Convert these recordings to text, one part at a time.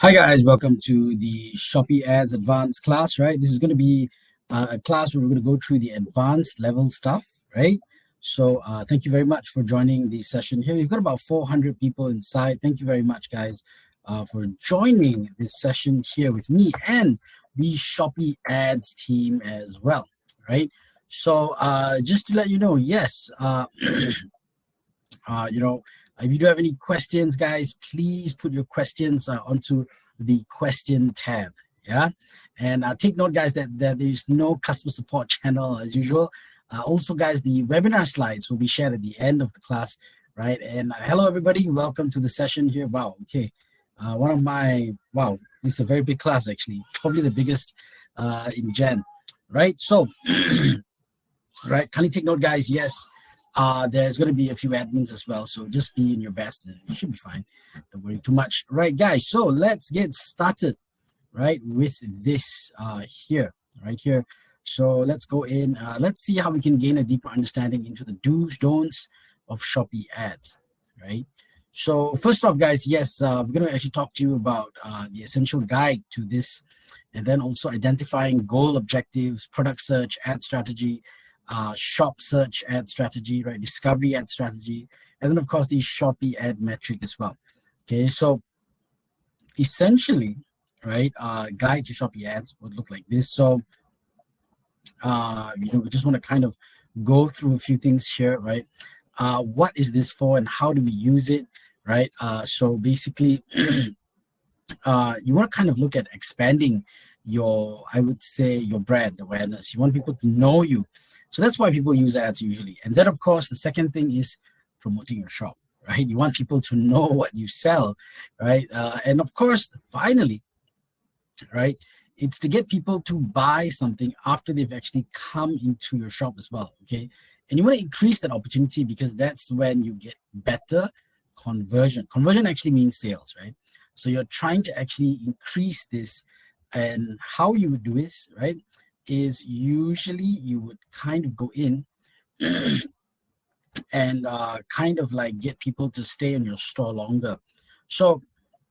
Hi guys, welcome to the Shopee Ads Advanced class, right? This is going to be a class where we're going to go through the advanced level stuff, right? So thank you very much for joining the session here. We've got about 400 people inside. Thank you very much, guys, for joining this session here with me and the Shopee Ads team as well, right? So just to let you know, yes, if you do have any questions, guys, please put your questions onto the question tab. Yeah. And take note, guys, that there is no customer support channel as usual. Also, guys, the webinar slides will be shared at the end of the class, right? And hello, everybody. Welcome to the session here. Wow. Okay. It's a very big class, actually. Probably the biggest in Gen, right? So, right. Kindly take note, guys. Yes. There's going to be a few admins as well, so just be in your best and you should be fine. Don't worry too much. Right, guys, so let's get started, right, with this right here. So let's go in. Let's see how we can gain a deeper understanding into the do's, don'ts of Shopee ads, right? So first off, guys, yes, we're going to actually talk to you about the essential guide to this, and then also identifying goal objectives, product search, ad strategy, shop search ad strategy, right? Discovery ad strategy, and then of course the Shopee ad metric as well. Okay, so essentially, right, guide to Shopee ads would look like this. So we just want to kind of go through a few things here, right? What is this for and how do we use it, right? So basically, you want to kind of look at expanding I would say, your brand awareness. You want people to know you. So that's why people use ads usually. And then, of course, the second thing is promoting your shop, right? You want people to know what you sell, right? And of course, finally, right, it's to get people to buy something after they've actually come into your shop as well, okay? And you want to increase that opportunity because that's when you get better conversion. Conversion actually means sales, right? So you're trying to actually increase this. And how you would do this, right, is usually you would kind of go in and kind of like get people to stay in your store longer. So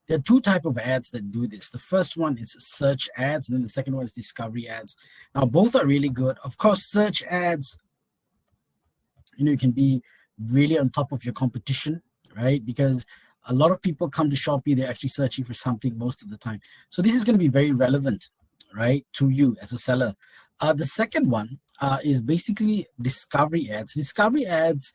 there are two types of ads that do this. The first one is search ads, and then the second one is discovery ads. Now, both are really good. Of course, search ads, you can be really on top of your competition, right? Because a lot of people come to Shopee, they're actually searching for something most of the time. So this is going to be very relevant, right, to you as a seller. The second one is basically discovery ads. Discovery ads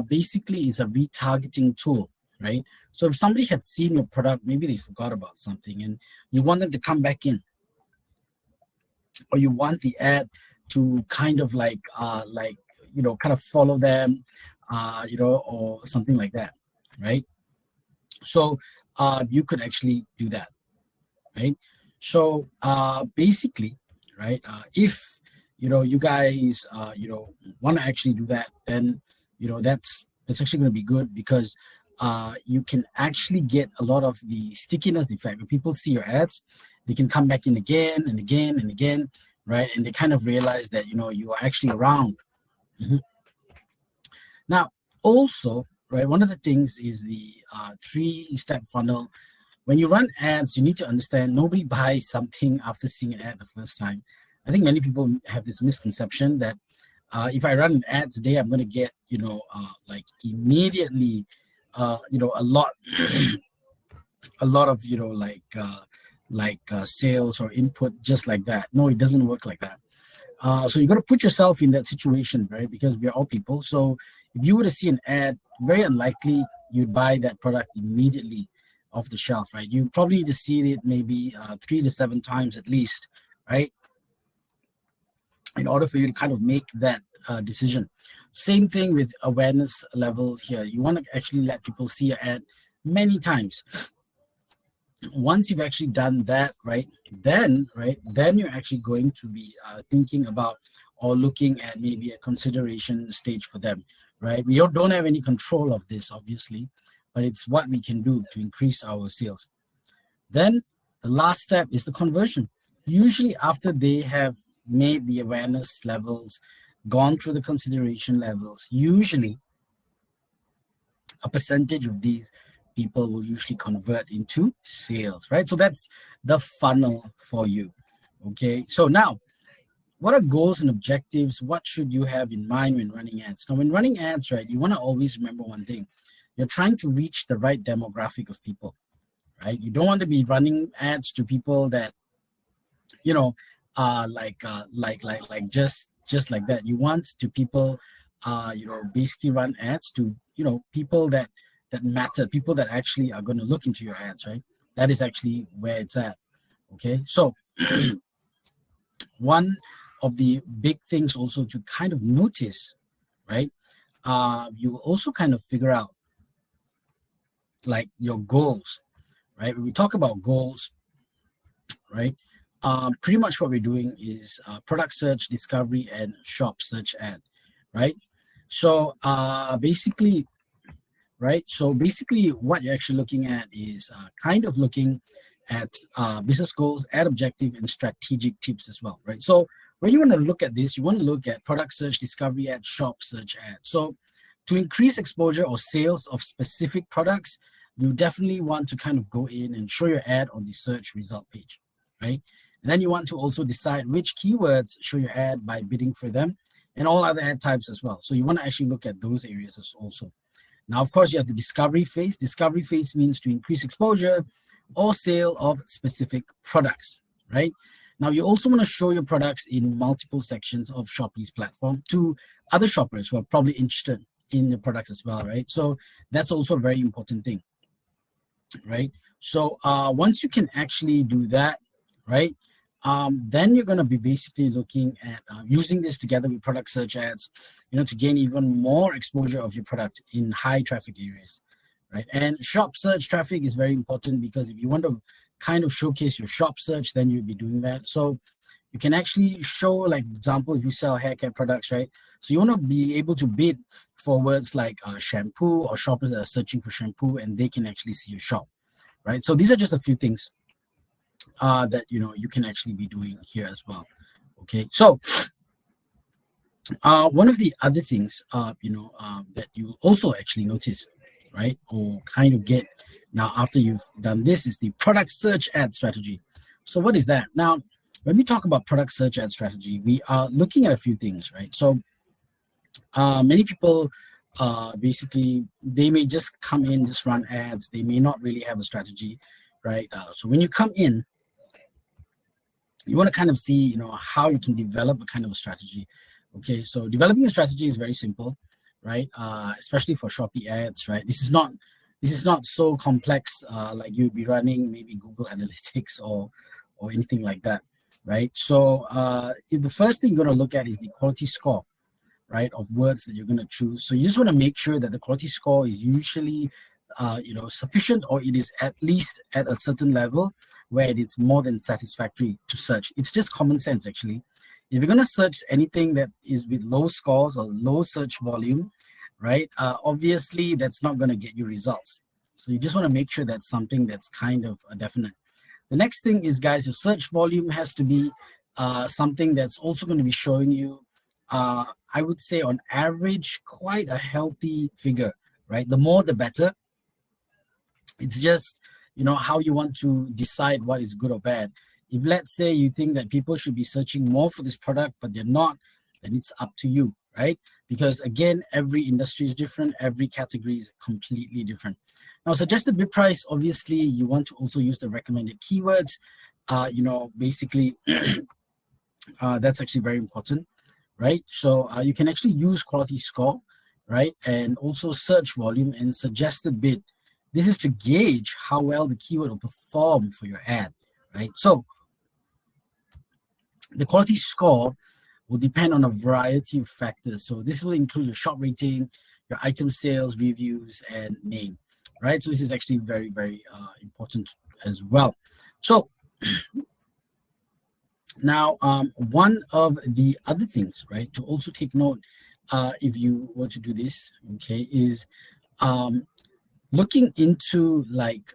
basically is a retargeting tool, right? So if somebody had seen your product, maybe they forgot about something and you want them to come back in, or you want the ad to kind of kind of follow them, or something like that, right? So you could actually do that, right? So basically, right, if you guys want to actually do that, then that's actually going to be good because you can actually get a lot of the stickiness effect. When people see your ads, they can come back in again and again and again, right? And they kind of realize that you are actually around. Now, also, right, one of the things is the 3-step funnel. When you run ads, you need to understand nobody buys something after seeing an ad the first time. I think many people have this misconception that if I run an ad today, I'm going to get, immediately, a lot, a lot of, sales or input just like that. No, it doesn't work like that. So you got to put yourself in that situation, right? Because we are all people. So if you were to see an ad, very unlikely you'd buy that product immediately off the shelf, right? You probably need to see it maybe 3 to 7 times at least, right? In order for you to kind of make that decision. Same thing with awareness level here. You want to actually let people see your ad many times. Once you've actually done that, then you're actually going to be thinking about or looking at maybe a consideration stage for them, right? We don't have any control of this, obviously, but it's what we can do to increase our sales. Then the last step is the conversion. Usually after they have made the awareness levels, gone through the consideration levels, usually a percentage of these people will usually convert into sales, right? So that's the funnel for you. Okay, so now what are goals and objectives? What should you have in mind when running ads? Now, when running ads, right, you want to always remember one thing: you're trying to reach the right demographic of people, right? You don't want to be running ads to people that, you know, just like that. You want to people, basically run ads to, people that matter, people that actually are going to look into your ads, right? That is actually where it's at. Okay, so one of the big things also to kind of notice, right? You will also kind of figure out like your goals, right? When we talk about goals, right? Pretty much what we're doing is product search, discovery, and shop search ad, right? So basically, right? So basically, what you're actually looking at is kind of looking at business goals, ad objective, and strategic tips as well, right? So when you want to look at this, you want to look at product search, discovery ad, shop search ad. So to increase exposure or sales of specific products, you definitely want to kind of go in and show your ad on the search result page, right? And then you want to also decide which keywords show your ad by bidding for them and all other ad types as well. So you want to actually look at those areas also. Now, of course, you have the discovery phase. Discovery phase means to increase exposure or sale of specific products, right? Now, you also want to show your products in multiple sections of Shopee's platform to other shoppers who are probably interested in the products as well, right? So that's also a very important thing, right? So once you can actually do that, right, then you're going to be basically looking at using this together with product search ads, to gain even more exposure of your product in high traffic areas, right? And shop search traffic is very important because if you want to kind of showcase your shop search, then you'll be doing that. So you can actually show, like example, if you sell hair care products, right? So you want to be able to bid for words like shampoo, or shoppers that are searching for shampoo, and they can actually see your shop, right? So these are just a few things that you can actually be doing here as well. Okay, so one of the other things that you also actually notice, right, or kind of get now after you've done this is the product search ad strategy. So what is that? Now, when we talk about product search ad strategy, we are looking at a few things, right? So many people basically they may just come in, just run ads. They may not really have a strategy, right? So when you come in, you want to kind of see, how you can develop a kind of a strategy. Okay, so developing a strategy is very simple, right? Especially for Shopee ads, right? This is not so complex like you'd be running maybe Google Analytics or anything like that, right? So the first thing you're going to look at is the quality score, right, of words that you're going to choose. So you just want to make sure that the quality score is usually sufficient, or it is at least at a certain level where it is more than satisfactory to search. It's just common sense, actually. If you're going to search anything that is with low scores or low search volume, right, obviously that's not going to get you results. So you just want to make sure that's something that's kind of definite. The next thing is, guys, your search volume has to be something that's also going to be showing you, I would say on average, quite a healthy figure, right? The more, the better. It's just, how you want to decide what is good or bad. If let's say you think that people should be searching more for this product, but they're not, then it's up to you, right? Because again, every industry is different. Every category is completely different. Now, suggested bid price, obviously, you want to also use the recommended keywords. Basically, that's actually very important, right? So you can actually use quality score, right? And also search volume and suggested bid. This is to gauge how well the keyword will perform for your ad, right? So the quality score will depend on a variety of factors. So this will include your shop rating, your item sales, reviews, and name, right? So this is actually very, very important as well. So now, one of the other things, right, to also take note if you were to do this, okay, is looking into like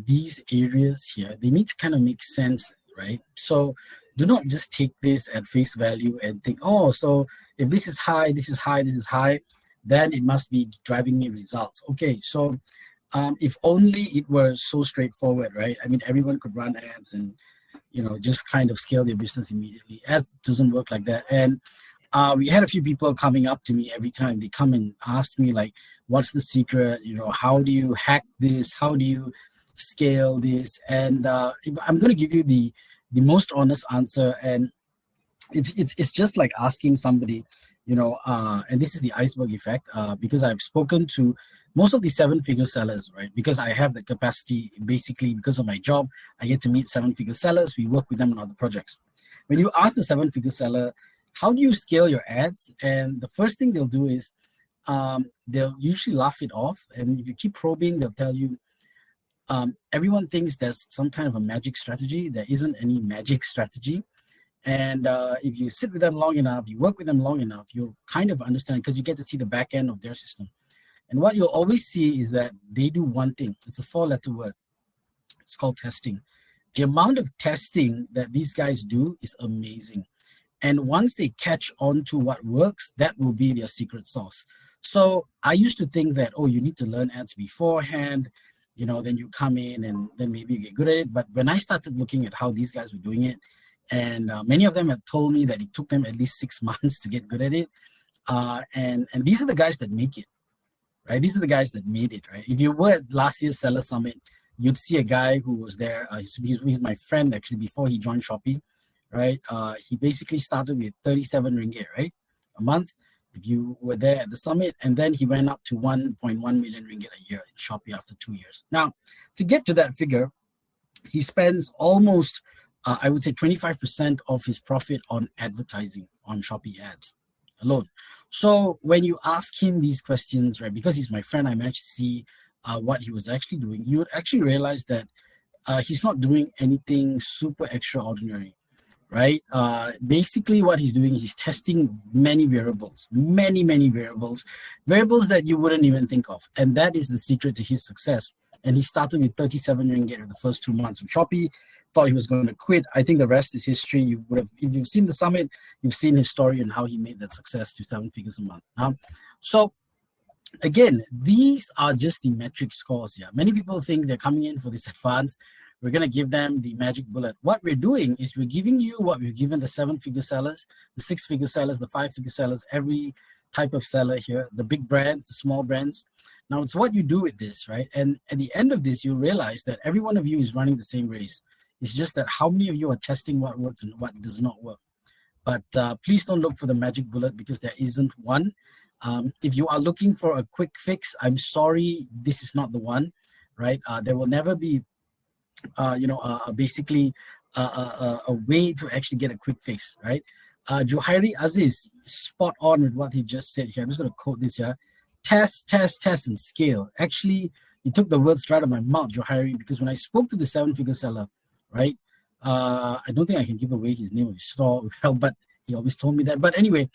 these areas here. They need to kind of make sense, right? So do not just take this at face value and think, oh, so if this is high, this is high, this is high, then it must be driving me results. Okay, so If only it were so straightforward, right? I mean, everyone could run ads and just kind of scale their business immediately. Ads doesn't work like that. And we had a few people coming up to me every time they come and ask me like, what's the secret? How do you hack this? How do you scale this? And if I'm going to give you the most honest answer, and it's just like asking somebody, and this is the iceberg effect, because I've spoken to most of the seven-figure sellers, right? Because I have the capacity, basically, because of my job, I get to meet seven-figure sellers. We work with them on other projects. When you ask the seven-figure seller, how do you scale your ads? And the first thing they'll do is they'll usually laugh it off. And if you keep probing, they'll tell you, everyone thinks there's some kind of a magic strategy. There isn't any magic strategy. And if you sit with them long enough, you work with them long enough, you'll kind of understand, because you get to see the back end of their system. And what you'll always see is that they do one thing. It's a 4-letter word. It's called testing. The amount of testing that these guys do is amazing. And once they catch on to what works, that will be their secret sauce. So I used to think that, you need to learn ads beforehand, then you come in and then maybe you get good at it. But when I started looking at how these guys were doing it, and many of them have told me that it took them at least 6 months to get good at it. And these are the guys that make it, right? These are the guys that made it, right? If you were at last year's Seller Summit, you'd see a guy who was there. He's my friend, actually, before he joined Shopee, right? He basically started with 37 ringgit, right? A month, if you were there at the summit. And then he went up to 1.1 million ringgit a year in Shopee after 2 years. Now, to get to that figure, he spends almost I would say 25% of his profit on advertising on Shopee ads alone. So when you ask him these questions, right, because he's my friend, I managed to see what he was actually doing. You would actually realize that he's not doing anything super extraordinary, right? Basically what he's doing is he's testing many variables that you wouldn't even think of. And that is the secret to his success. And he started with 37 ringgit in the first 2 months on Shopee. Thought he was going to quit. I think the rest is history. If you've seen the summit, you've seen his story and how he made that success to 7 figures a month. So again, these are just the metric scores. Yeah, many people think they're coming in for this advanced. We're going to give them the magic bullet. What we're doing is we're giving you what we've given the 7-figure sellers, the 6-figure sellers, the 5-figure sellers, every type of seller here, the big brands, the small brands. Now, it's what you do with this, right? And at the end of this, you realize that every one of you is running the same race. It's just that how many of you are testing what works and what does not work. But please don't look for the magic bullet, because there isn't one. If you are looking for a quick fix, I'm sorry, this is not the one, right? There will never be, basically a way to actually get a quick fix, right? Juhairi Aziz, spot on with what he just said here. I'm just going to quote this here. Test, test, test, and scale. Actually, you took the words right out of my mouth, Juhairi, because when I spoke to the 7-figure seller, right? I don't think I can give away his name of his store, but he always told me that. But anyway,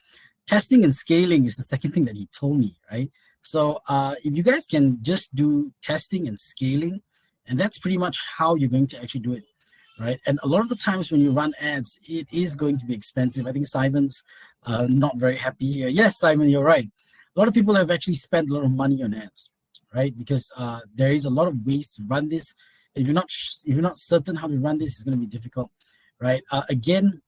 testing and scaling is the second thing that he told me, right? So if you guys can just do testing and scaling, and that's pretty much how you're going to actually do it, right? And a lot of the times when you run ads, it is going to be expensive. I think Simon's not very happy here. Yes, Simon, you're right. A lot of people have actually spent a lot of money on ads, right? Because there is a lot of ways to run this. If you're not certain how to run this, it's going to be difficult, right? Again,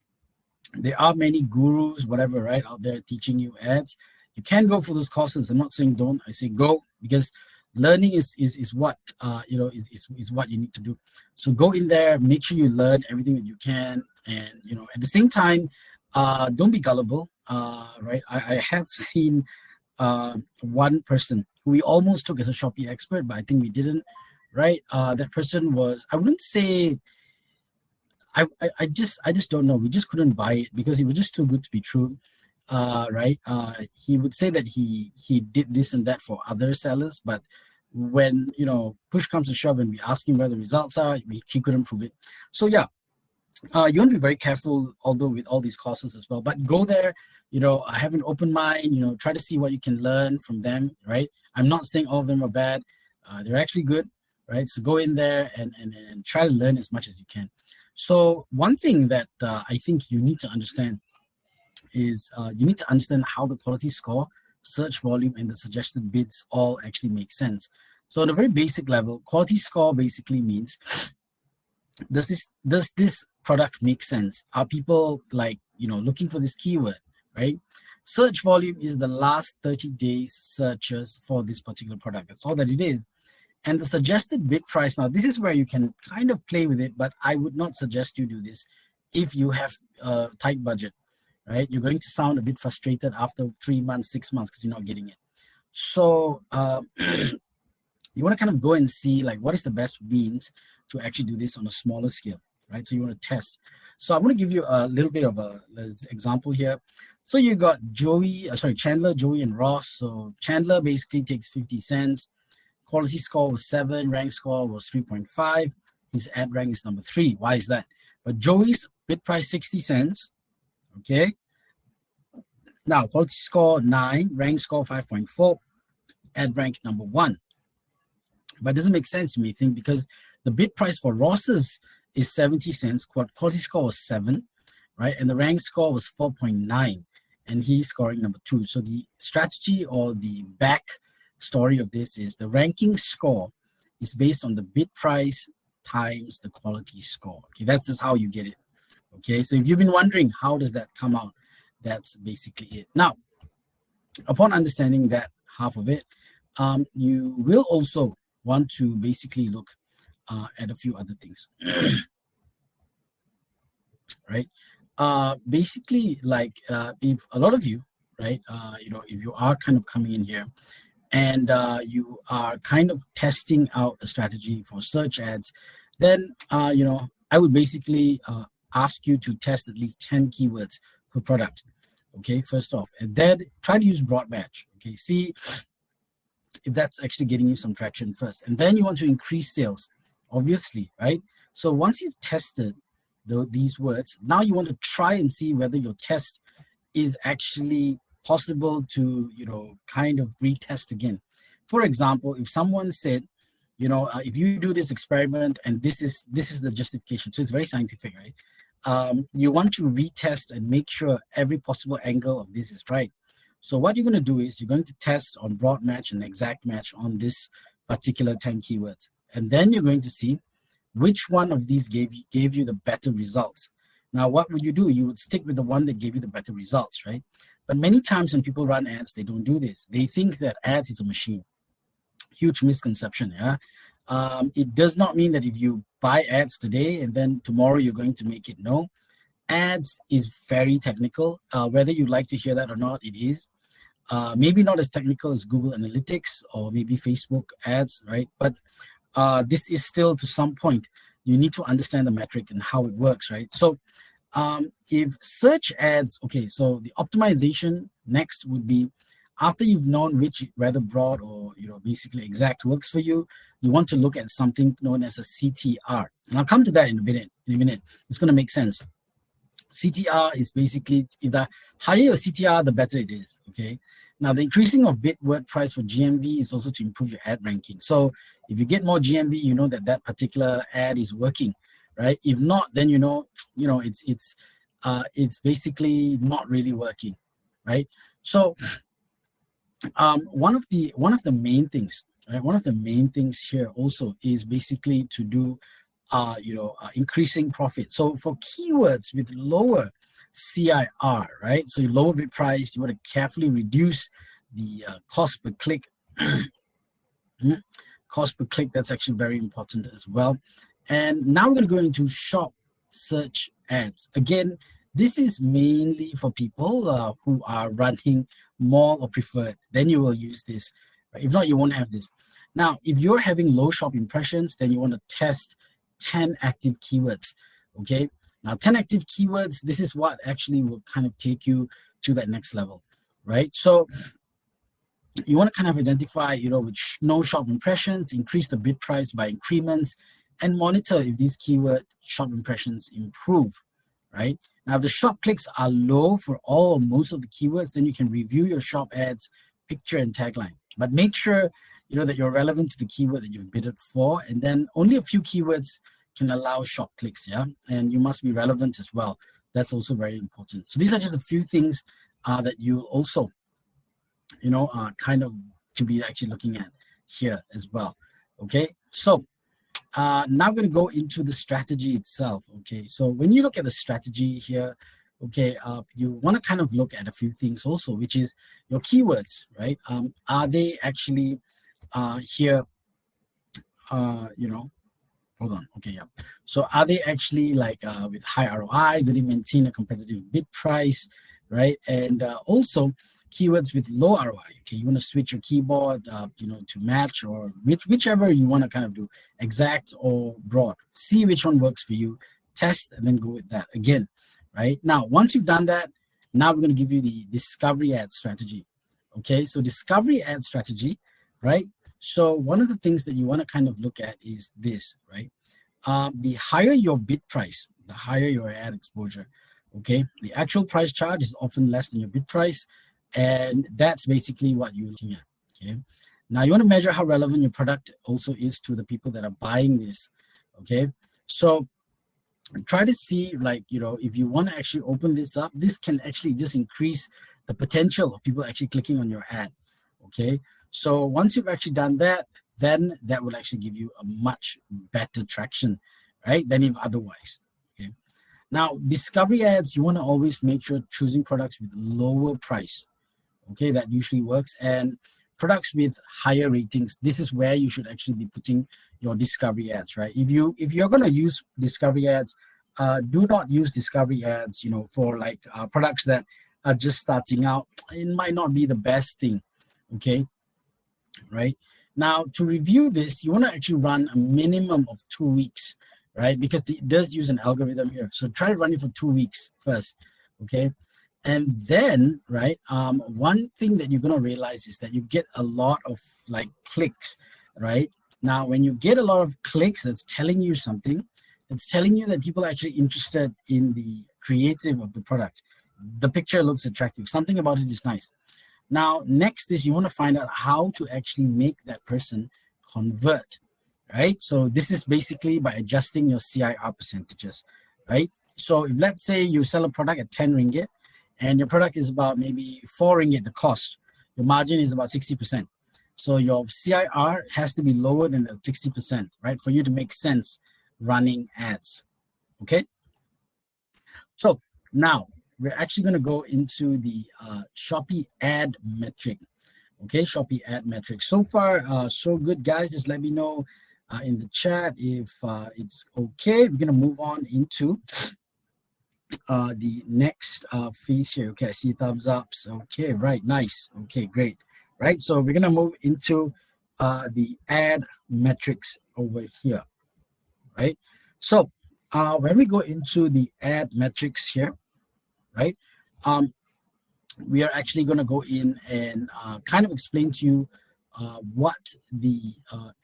there are many gurus, whatever, right, out there teaching you ads. You can go for those courses. I'm not saying don't. I say go, because learning is what is what you need to do. So go in there, make sure you learn everything that you can, and at the same time, don't be gullible, right? I have seen one person who we almost took as a Shopee expert, but I think we didn't. Right, that person was, I wouldn't say, I just don't know. We just couldn't buy it because he was just too good to be true. Right, he would say that he did this and that for other sellers, but when push comes to shove and we ask him where the results are, he couldn't prove it. So yeah, you want to be very careful, although with all these courses as well. But go there, have an open mind. Try to see what you can learn from them. Right, I'm not saying all of them are bad. They're actually good. Right, so go in there and try to learn as much as you can. So one thing that I think you need to understand is you need to understand how the quality score, search volume, and the suggested bids all actually make sense. So on a very basic level, quality score basically means, does this product make sense? Are people like, looking for this keyword, right? Search volume is the last 30 days searches for this particular product. That's all that it is. And the suggested bid price, now this is where you can kind of play with it, but I would not suggest you do this if you have a tight budget, right? You're going to sound a bit frustrated after 3 months, 6 months, because you're not getting it. So you want to kind of go and see like what is the best means to actually do this on a smaller scale, right? So you want to test. So I'm going to give you a little bit of a example here. So you got Chandler, Joey, and Ross. So Chandler basically takes 50 cents. Quality score was 7, rank score was 3.5. His ad rank is number 3. Why is that? But Joey's bid price 60 cents. Okay. Now quality score 9, rank score 5.4, ad rank number 1. But it doesn't make sense to me, because the bid price for Ross's is 70 cents, quality score was 7, right? And the rank score was 4.9, and he's scoring number 2. So the strategy or the back story of this is the ranking score is based on the bid price times the quality score. Okay, that's just how you get it. Okay, so if you've been wondering how does that come out, that's basically it. Now, upon understanding that half of it, you will also want to basically look at a few other things. Right? Basically, like if a lot of you, right, if you are kind of coming in here and you are kind of testing out a strategy for search ads, then I would basically ask you to test at least 10 keywords per product. Okay, first off, and then try to use broad match. Okay, see if that's actually getting you some traction first, and then you want to increase sales, obviously, right? So once you've tested these words, now you want to try and see whether your test is actually possible to kind of retest again. For example, if someone said, if you do this experiment and this is the justification, so it's very scientific, right? You want to retest and make sure every possible angle of this is right. So what you're going to do is you're going to test on broad match and exact match on this particular 10 keywords. And then you're going to see which one of these gave you the better results. Now, what would you do? You would stick with the one that gave you the better results, right? But many times when people run ads, they don't do this. They think that ads is a machine. Huge misconception, yeah? It does not mean that if you buy ads today and then tomorrow you're going to make it. No. Ads is very technical. Whether you like to hear that or not, it is. Maybe not as technical as Google Analytics or maybe Facebook ads, right? But this is still, to some point, you need to understand the metric and how it works, right? So if search ads, okay, so the optimization next would be, after you've known whether broad or basically exact works for you, you want to look at something known as a CTR. And I'll come to that in a minute. It's going to make sense. CTR is basically, if the higher your CTR, the better it is, okay? Now, the increasing of bid word price for GMV is also to improve your ad ranking. So if you get more GMV, you know that particular ad is working, right? If not, then it's basically not really working, right? So one of the main things, right? One of the main things here also is basically to do increasing profit. So for keywords with lower CIR, right? So you lower bid price, you want to carefully reduce the cost per click. Cost per click, that's actually very important as well. And now we're going to go into shop search ads. Again, this is mainly for people who are running mall or preferred. Then you will use this. Right? If not, you won't have this. Now, if you're having low shop impressions, then you want to test 10 active keywords. Okay. Now, 10 active keywords, this is what actually will kind of take you to that next level, right? So you want to kind of identify, with no shop impressions, increase the bid price by increments, and monitor if these keyword shop impressions improve, right? Now, if the shop clicks are low for all or most of the keywords, then you can review your shop ads, picture, and tagline. But make sure, that you're relevant to the keyword that you've bidded for, and then only a few keywords can allow shop clicks, yeah? And you must be relevant as well. That's also very important. So these are just a few things that you also, kind of to be actually looking at here as well. Okay, so now I'm going to go into the strategy itself. Okay, so when you look at the strategy here, okay, you want to kind of look at a few things also, which is your keywords, right? Are they actually here, you know, hold on. Okay, yeah. So are they actually like with high ROI? Do they maintain a competitive bid price, right? And also keywords with low ROI. Okay, you want to switch your keyboard, to match or whichever you want to kind of do, exact or broad. See which one works for you. Test and then go with that again, right? Now, once you've done that, now we're going to give you the discovery ad strategy. Okay, so discovery ad strategy, right? So one of the things that you want to kind of look at is this, right? The higher your bid price, the higher your ad exposure. Okay, the actual price charge is often less than your bid price, and that's basically what you're looking at. Okay, now you want to measure how relevant your product also is to the people that are buying this. Okay, so try to see, like, if you want to actually open this up, this can actually just increase the potential of people actually clicking on your ad. Okay, so once you've actually done that, then that will actually give you a much better traction, right, than if otherwise. Okay, now discovery ads, you want to always make sure choosing products with lower price. Okay, that usually works. And products with higher ratings, this is where you should actually be putting your discovery ads, right? If you're going to use discovery ads, do not use discovery ads for like products that are just starting out. It might not be the best thing. Okay, right? Now, to review this, you want to actually run a minimum of 2 weeks, right? Because it does use an algorithm here. So try to run it for 2 weeks first, okay? And then, right, one thing that you're going to realize is that you get a lot of like clicks, right? Now, when you get a lot of clicks, that's telling you something. It's telling you that people are actually interested in the creative of the product. The picture looks attractive. Something about it is nice. Now, next is you want to find out how to actually make that person convert, right? So this is basically by adjusting your CIR percentages, right? So if let's say you sell a product at 10 ringgit and your product is about maybe 4 ringgit, the cost, your margin is about 60%. So your CIR has to be lower than the 60%, right? For you to make sense running ads, okay? So now, we're actually going to go into the Shopee ad metric. Okay, Shopee ad metric. So far, so good, guys. Just let me know in the chat if it's okay. We're going to move on into the next phase here. Okay, I see thumbs ups. Okay, right, nice. Okay, great. Right, so we're going to move into the ad metrics over here. Right, so when we go into the ad metrics here, right, we are actually going to go in and kind of explain to you what the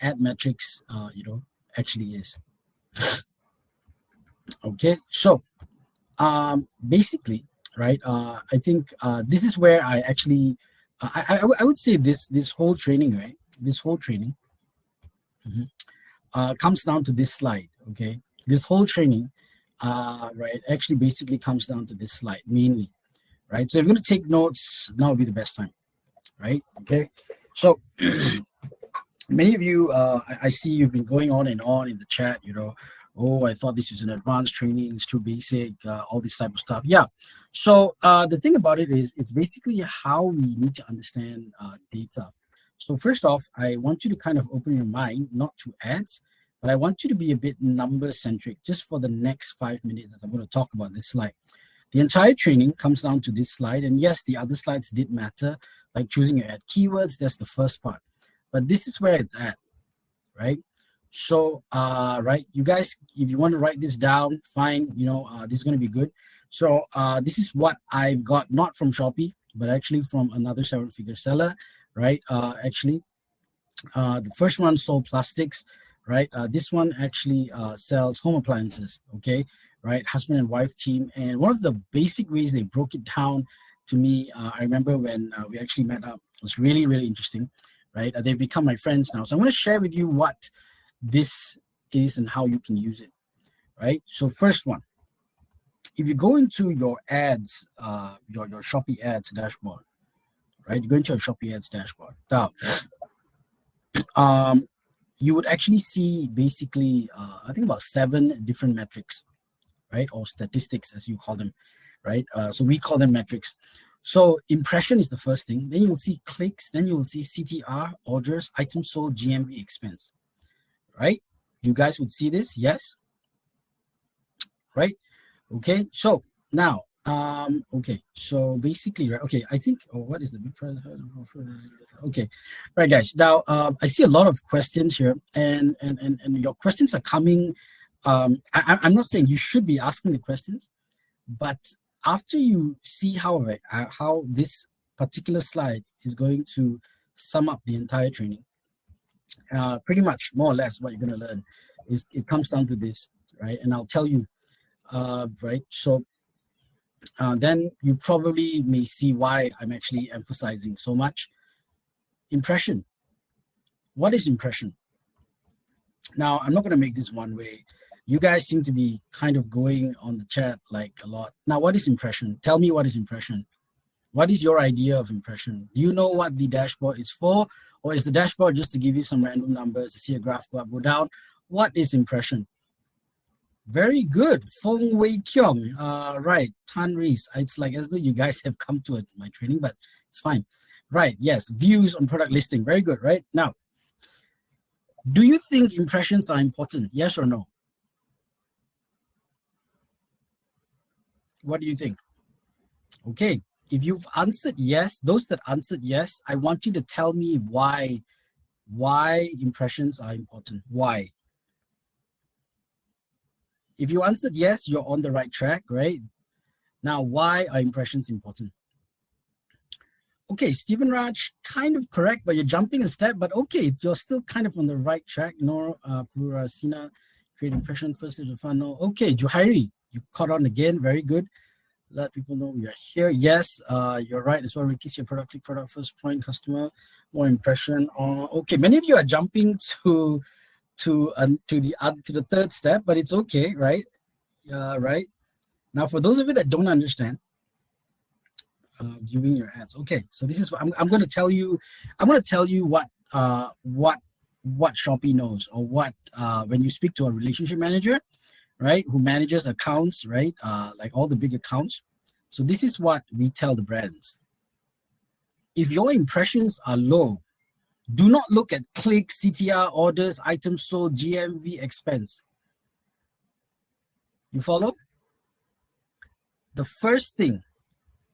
ad metrics actually is. Okay, so basically, right, I think this is where I actually I would say this whole training, right, this whole training comes down to this slide. Okay, this whole training right, actually basically comes down to this slide mainly, right? So if you're going to take notes, now would be the best time, right? Okay, so many of you, I see you've been going on and on in the chat, oh, I thought this is an advanced training, it's too basic, all this type of stuff. Yeah, so the thing about it is, it's basically how we need to understand data. So first off, I want you to kind of open your mind, not to ads, but I want you to be a bit number centric just for the next 5 minutes as I'm going to talk about this slide. The entire training comes down to this slide, and yes, the other slides did matter, like choosing your ad keywords, that's the first part. But this is where it's at, right? So, right, you guys, if you want to write this down, fine, this is going to be good. So this is what I've got, not from Shopee, but actually from another 7-figure seller, right? Actually, the first one sold plastics, right? This one actually sells home appliances, okay? Right, husband and wife team. And one of the basic ways they broke it down to me, I remember when we actually met up, it was really, really interesting, right? They've become my friends now. So I'm going to share with you what this is and how you can use it, right? So first one, if you go into your ads, your Shopee ads dashboard, right? You go into your Shopee ads dashboard. Now, you would actually see basically, I think about 7 different metrics, right? Or statistics, as you call them, right? So we call them metrics. So impression is the first thing. Then you will see clicks. Then you will see CTR, orders, items sold, GMV, expense, right? You guys would see this, yes? Right? Okay. So now, okay. So basically, right? Okay. I think. Oh, what is the big price? Okay. Right, guys. Now, I see a lot of questions here, and your questions are coming. I'm not saying you should be asking the questions, but after you see how this particular slide is going to sum up the entire training, pretty much more or less what you're going to learn is it comes down to this, right? And I'll tell you, right? So then you probably may see why I'm actually emphasizing so much. Impression. What is impression? Now, I'm not going to make this one way. You guys seem to be kind of going on the chat like a lot. Now, what is impression? Tell me what is impression. What is your idea of impression? Do you know what the dashboard is for? Or is the dashboard just to give you some random numbers to see a graph go up, go down? What is impression? Very good. Feng Wei Kyung. Right. Tan Rees. It's like as though you guys have come to my training, but it's fine. Right. Yes. Views on product listing. Very good. Right. Now, do you think impressions are important? Yes or no? What do you think? Okay. If you've answered yes, those that answered yes, I want you to tell me why impressions are important. Why? If you answered yes, you're on the right track, right? Now, why are impressions important? Okay, Stephen Raj, kind of correct, but you're jumping a step, but okay, you're still kind of on the right track. Nor Pura Sina, create impression first of the funnel. Okay, Juhairi, you caught on again, very good. Let people know we are here. Yes, you're right as well. Ricky's your product, click product, first point, customer, more impression. Okay, many of you are jumping to the third step, but it's okay, right? Right. Now, for those of you that don't understand, viewing your ads. Okay, so this is what I'm going to tell you. I'm going to tell you what Shopee knows, or what when you speak to a relationship manager, right, who manages accounts, right, like all the big accounts. So this is what we tell the brands. If your impressions are low, do not look at click, CTR, orders, items sold, GMV, expense. You follow? The first thing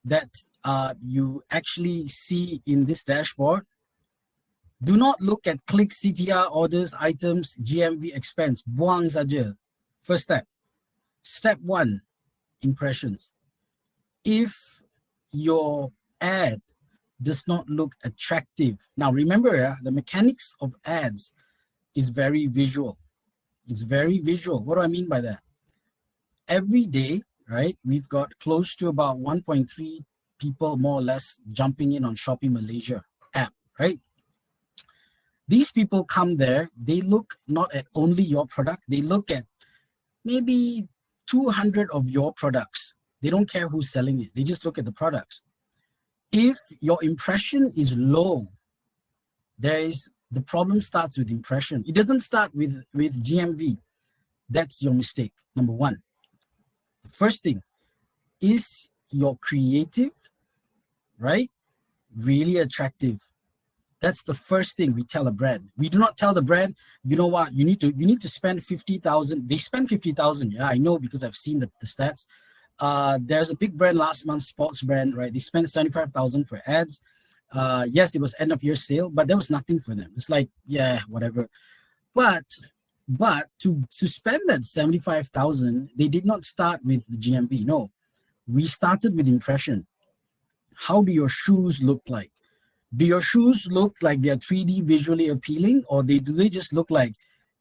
that you actually see in this dashboard, do not look at click, CTR, orders, items, GMV, expense. Buang saja. First step. Step 1, impressions. If your ad does not look attractive. Now remember, the mechanics of ads is very visual. It's very visual. What do I mean by that? Every day, right, we've got close to about 1.3 people more or less jumping in on Shopee Malaysia app, right? These people come there, they look not at only your product, they look at maybe 200 of your products. They don't care who's selling it, they just look at the products. If your impression is low, the problem starts with impression. It doesn't start with GMV. That's your mistake, number 1. The first thing, is your creative, right, really attractive? That's the first thing we tell a brand. We do not tell the brand, you know what, you need to spend 50,000. They spend 50,000. Yeah, I know, because I've seen the stats. There's a big brand last month, sports brand, right? They spent 75,000 for ads. Yes, it was end of year sale, but there was nothing for them. It's like, yeah, whatever. But to spend that 75,000, they did not start with the GMV. No, we started with impression. How do your shoes look like? Do your shoes look like they're 3D visually appealing, or do they just look like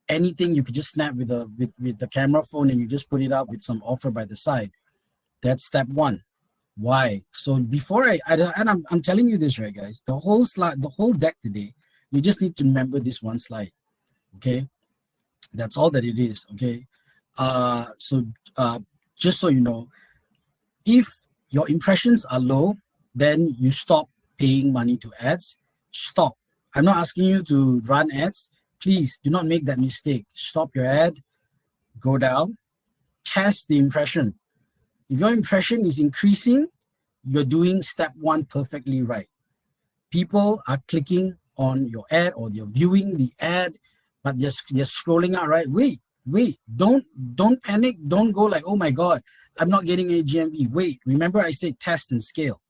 anything you could just snap with the camera phone and you just put it up with some offer by the side? That's step 1. Why? So before I'm telling you this, right, guys, the whole slide, the whole deck today, you just need to remember this one slide. Okay, that's all that it is. Okay, so just so you know, if your impressions are low, then you stop paying money to ads. Stop. I'm not asking you to run ads. Please do not make that mistake. Stop your ad, go down, test the impression. If your impression is increasing, you're doing step one perfectly right. People are clicking on your ad or they're viewing the ad, but they're scrolling out, right? Wait, don't panic. Don't go like, oh my God, I'm not getting any GMV. Wait, remember I said test and scale.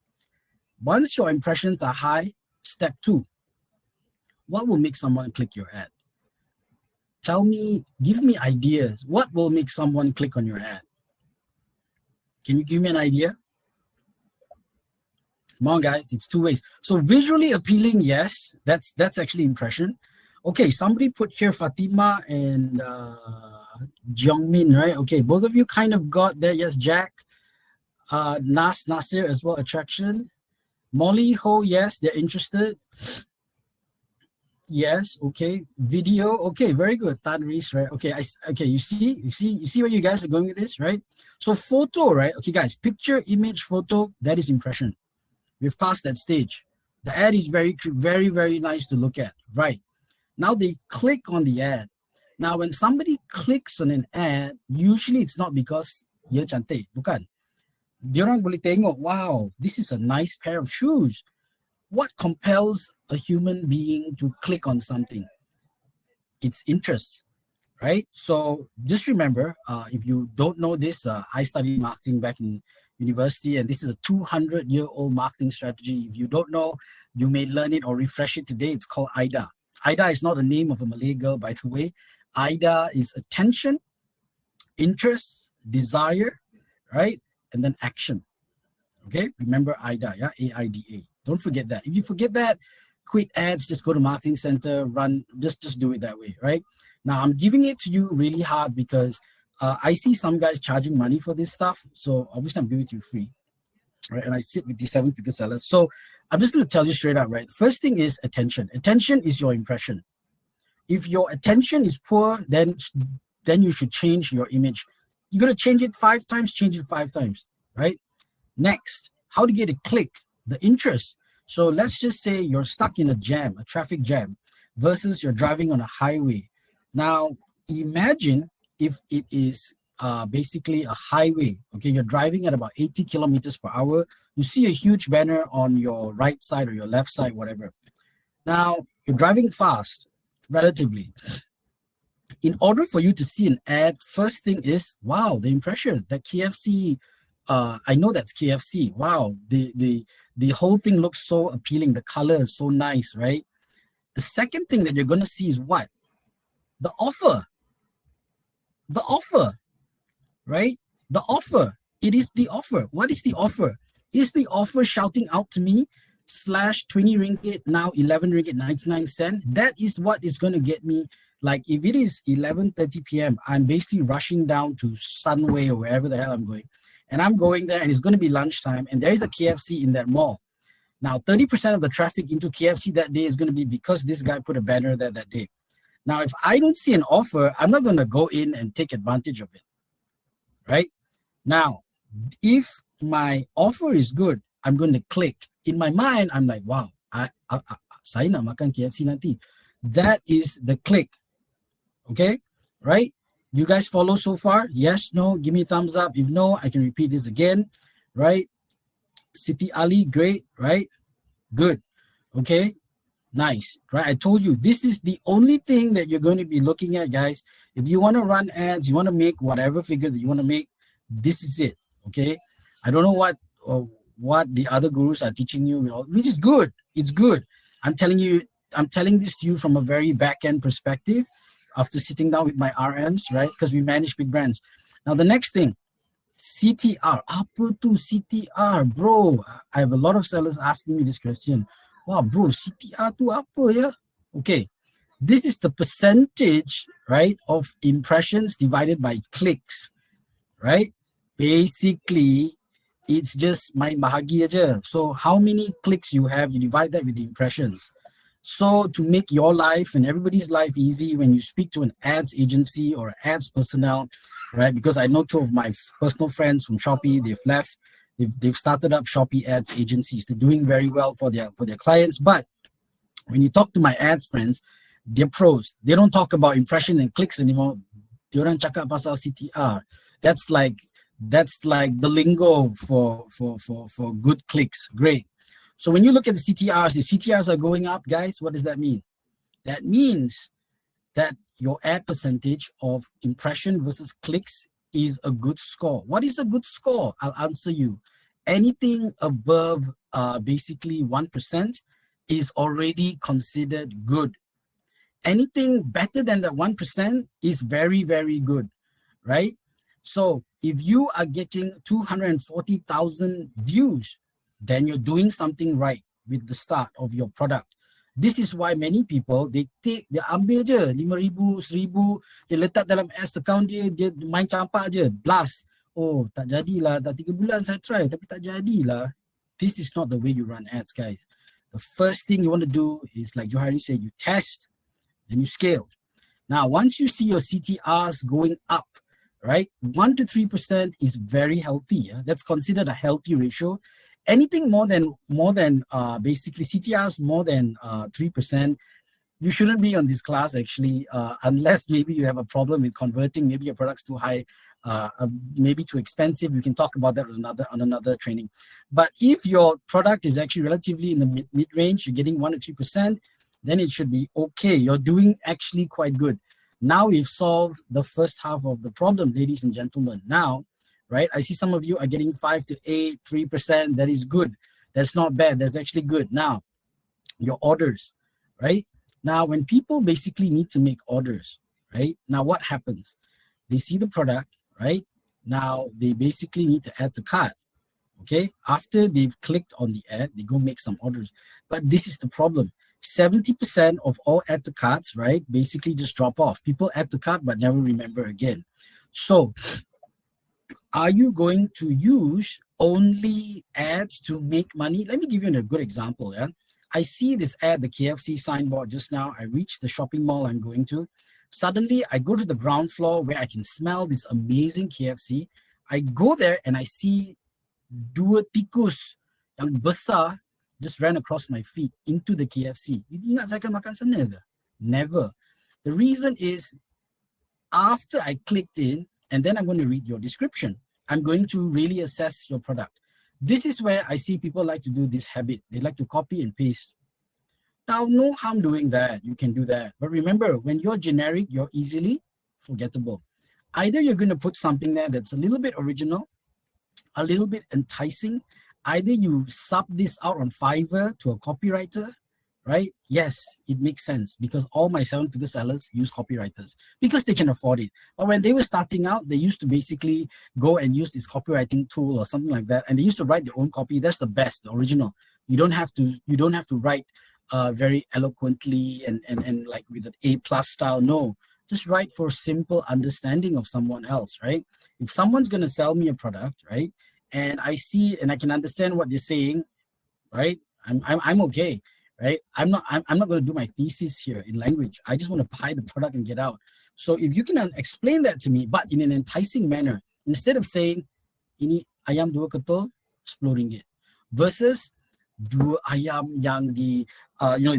Once your impressions are high, step two, what will make someone click your ad? Tell me, give me ideas. What will make someone click on your ad? Can you give me an idea? Come on, guys, it's two ways. So visually appealing, yes, that's actually impression. Okay, somebody put here Fatima and Jongmin, right? Okay, both of you kind of got there. Yes, Jack, Nasir as well, attraction. Molly Ho, yes, they're interested. Yes, okay. Video, okay, very good. Tan Reese, right? Okay, okay. You see where you guys are going with this, right? So photo, right? Okay, guys, picture, image, photo, that is impression. We've passed that stage. The ad is very, very, very nice to look at, right? Now they click on the ad. Now, when somebody clicks on an ad, usually it's not because dia cantik, bukan. Diorang boleh tengok, wow, this is a nice pair of shoes. What compels a human being to click on something? It's interest, right? So just remember, if you don't know this, I studied marketing back in university, and this is a 200-year-old marketing strategy. If you don't know, you may learn it or refresh it today. It's called AIDA. AIDA is not a name of a Malay girl, by the way. AIDA is attention, interest, desire, right? And then action. Okay, remember AIDA, yeah, AIDA. Don't forget that. If you forget that, quit ads, just go to Marketing Center, run, just do it that way, right? Now, I'm giving it to you really hard because I see some guys charging money for this stuff. So obviously I'm giving it to you free, right? And I sit with these 7-figure sellers. So I'm just going to tell you straight out, right? First thing is attention. Attention is your impression. If your attention is poor, then you should change your image. You're going to change it 5 times, change it 5 times, right? Next, how to get a click, the interest. So let's just say you're stuck in a jam, a traffic jam, versus you're driving on a highway. Now, imagine if it is basically a highway. Okay, you're driving at about 80 kilometers per hour. You see a huge banner on your right side or your left side, whatever. Now, you're driving fast, relatively. In order for you to see an ad, first thing is, wow, the impression, that KFC, I know that's KFC. Wow, the whole thing looks so appealing. The color is so nice, right? The second thing that you're going to see is what? The offer. The offer, right? The offer. It is the offer. What is the offer? Is the offer shouting out to me, /20 ringgit, now 11 ringgit 99 cent? That is what is going to get me. Like if it is 11:30 p.m., I'm basically rushing down to Sunway or wherever the hell I'm going. And I'm going there and it's going to be lunchtime and there is a KFC in that mall. Now, 30% of the traffic into KFC that day is going to be because this guy put a banner there that day. Now, if I don't see an offer, I'm not going to go in and take advantage of it, right? Now, if my offer is good, I'm going to click. In my mind, I'm like, wow, saya nak makan KFC nanti. That is the click, okay, right? You guys follow so far? Yes, no, give me a thumbs up. If no, I can repeat this again, right? Siti Ali, great, right? Good, okay, nice, right? I told you, this is the only thing that you're going to be looking at, guys. If you want to run ads, you want to make whatever figure that you want to make, this is it, okay? I don't know what the other gurus are teaching you, which is good. It's good. I'm telling this to you from a very back-end perspective after sitting down with my RMs, right? Because we manage big brands. Now, the next thing, CTR. Apa tu CTR, bro? I have a lot of sellers asking me this question. Wow, bro, CTR tu apa ya? Okay, this is the percentage, right, of impressions divided by clicks, right? Basically, it's just main bahagi aja. So how many clicks you have, you divide that with the impressions. So to make your life and everybody's life easy, when you speak to an ads agency or ads personnel, right? Because I know 2 of my personal friends from Shopee, they've left, they've started up Shopee ads agencies. They're doing very well for their clients. But When you talk to my ads friends, they're pros. They don't talk about impression and clicks anymore. Diorang cakap pasal CTR. That's like the lingo for good clicks. Great. So when you look at the CTRs, if CTRs are going up, guys, what does that mean? That means that your ad percentage of impression versus clicks is a good score. What is a good score? I'll answer you. Anything above basically 1% is already considered good. Anything better than that 1% is very, very good, right? So if you are getting 240,000 views, then you're doing something right with the start of your product. This is why many people, dia ambil je 5,000, 1,000, dia letak dalam ads account dia main campak je, blast. Oh, tak jadilah, dah 3 bulan saya try, tapi tak jadilah. This is not the way you run ads, guys. The first thing you want to do is, like Johari said, you test, then you scale. Now, once you see your CTRs going up, right, 1 to 3% is very healthy. Yeah? That's considered a healthy ratio. Anything more than basically CTRs more than 3%, you shouldn't be on this class actually, unless maybe you have a problem with converting. Maybe your product's too high, maybe too expensive. We can talk about that on another training. But if your product is actually relatively in the mid-range, you're getting 1 to 3%, then it should be okay. You're doing actually quite good. Now we've solved the first half of the problem, ladies and gentlemen. Now, right, I see some of you are getting 5 to 8, 3%. That is good. That's not bad. That's actually good. Now, your orders, right? Now, when people basically need to make orders, right? Now, what happens? They see the product, right? Now, they basically need to add the cart. Okay, after they've clicked on the ad, they go make some orders. But this is the problem. 70% of all add to carts, right, basically just drop off. People add to cart but never remember again. So are you going to use only ads to make money? Let me give you a good example. Yeah, I see this ad, the KFC signboard just now. I reach the shopping mall I'm going to. Suddenly I go to the ground floor where I can smell this amazing KFC. I go there and I see dua tikus yang besar just ran across my feet into the KFC. You ingat saya akan makan sana ke? Never. The reason is, after I clicked in, and then I'm going to read your description, I'm going to really assess your product. This is where I see people like to do this habit. They like to copy and paste. Now, no harm doing that. You can do that. But remember, when you're generic, you're easily forgettable. Either you're going to put something there that's a little bit original, a little bit enticing. Either you sub this out on Fiverr to a copywriter, right? Yes, it makes sense because all my 7-figure sellers use copywriters because they can afford it. But when they were starting out, they used to basically go and use this copywriting tool or something like that, and they used to write their own copy. That's the best, the original. You don't have to write very eloquently and like with an A+ style. No, just write for simple understanding of someone else, right? If someone's going to sell me a product, right, and I see and I can understand what they're saying, right, I'm okay, right? I'm not going to do my thesis here in language. I just want to buy the product and get out. So if you can explain that to me, but in an enticing manner, instead of saying ini ayam dua ketul RM10 versus dua ayam yang di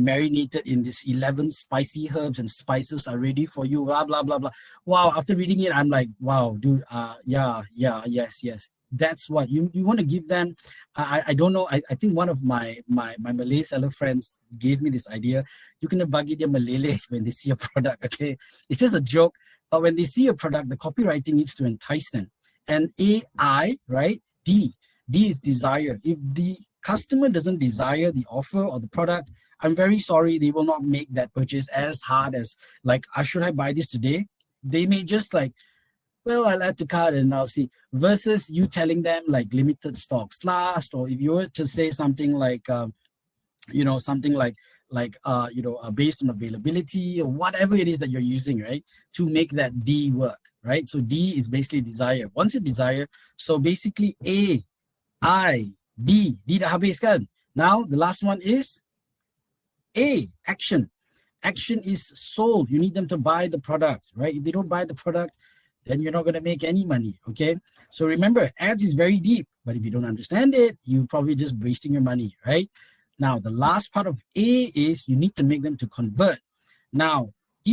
marinated in this 11 spicy herbs and spices are ready for you, blah blah blah blah. Wow, after reading it, I'm like, wow, dude, yes. That's what you want to give them. I don't know. I think one of my Malay seller friends gave me this idea. You can bagi dia meleleh when they see a product. Okay, it's just a joke. But when they see a product, the copywriting needs to entice them. And AI, right? D is desire. If the customer doesn't desire the offer or the product, I'm very sorry, they will not make that purchase as hard as like, should I buy this today? They may just like, well, I'll add to cart and I'll see. Versus you telling them like limited stocks last, or if you were to say something like, based on availability or whatever it is that you're using, right, to make that D work, right? So D is basically desire. Once you desire, so basically A, I, D dah habis kan? Now the last one is A, action. Action is sold. You need them to buy the product, right? If they don't buy the product, then you're not going to make any money, okay? So remember, ads is very deep, but if you don't understand it, you're probably just wasting your money, right? Now, the last part of A is you need to make them to convert. Now,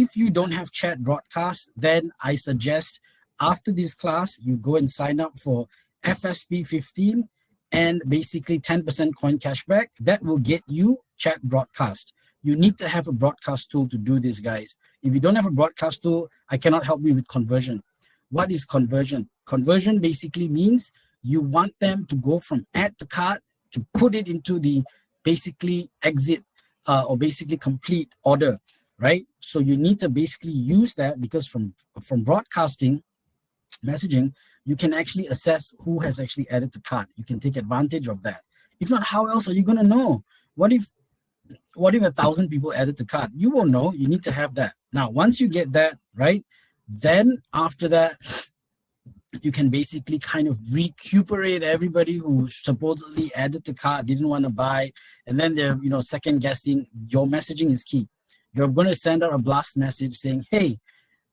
if you don't have chat broadcast, then I suggest after this class, you go and sign up for FSP 15 and basically 10% coin cashback. That will get you chat broadcast. You need to have a broadcast tool to do this, guys. If you don't have a broadcast tool, I cannot help you with conversion. What is conversion? Conversion basically means you want them to go from add to cart to put it into the basically exit or basically complete order, right? So you need to basically use that, because from broadcasting messaging, you can actually assess who has actually added to cart. You can take advantage of that. If not, how else are you going to know? What if 1,000 people added to cart? You won't know. You need to have that. Now, once you get that, right, then after that, you can basically kind of recuperate everybody who supposedly added to cart, didn't want to buy, and then they're, second guessing. Your messaging is key. You're going to send out a blast message saying, hey,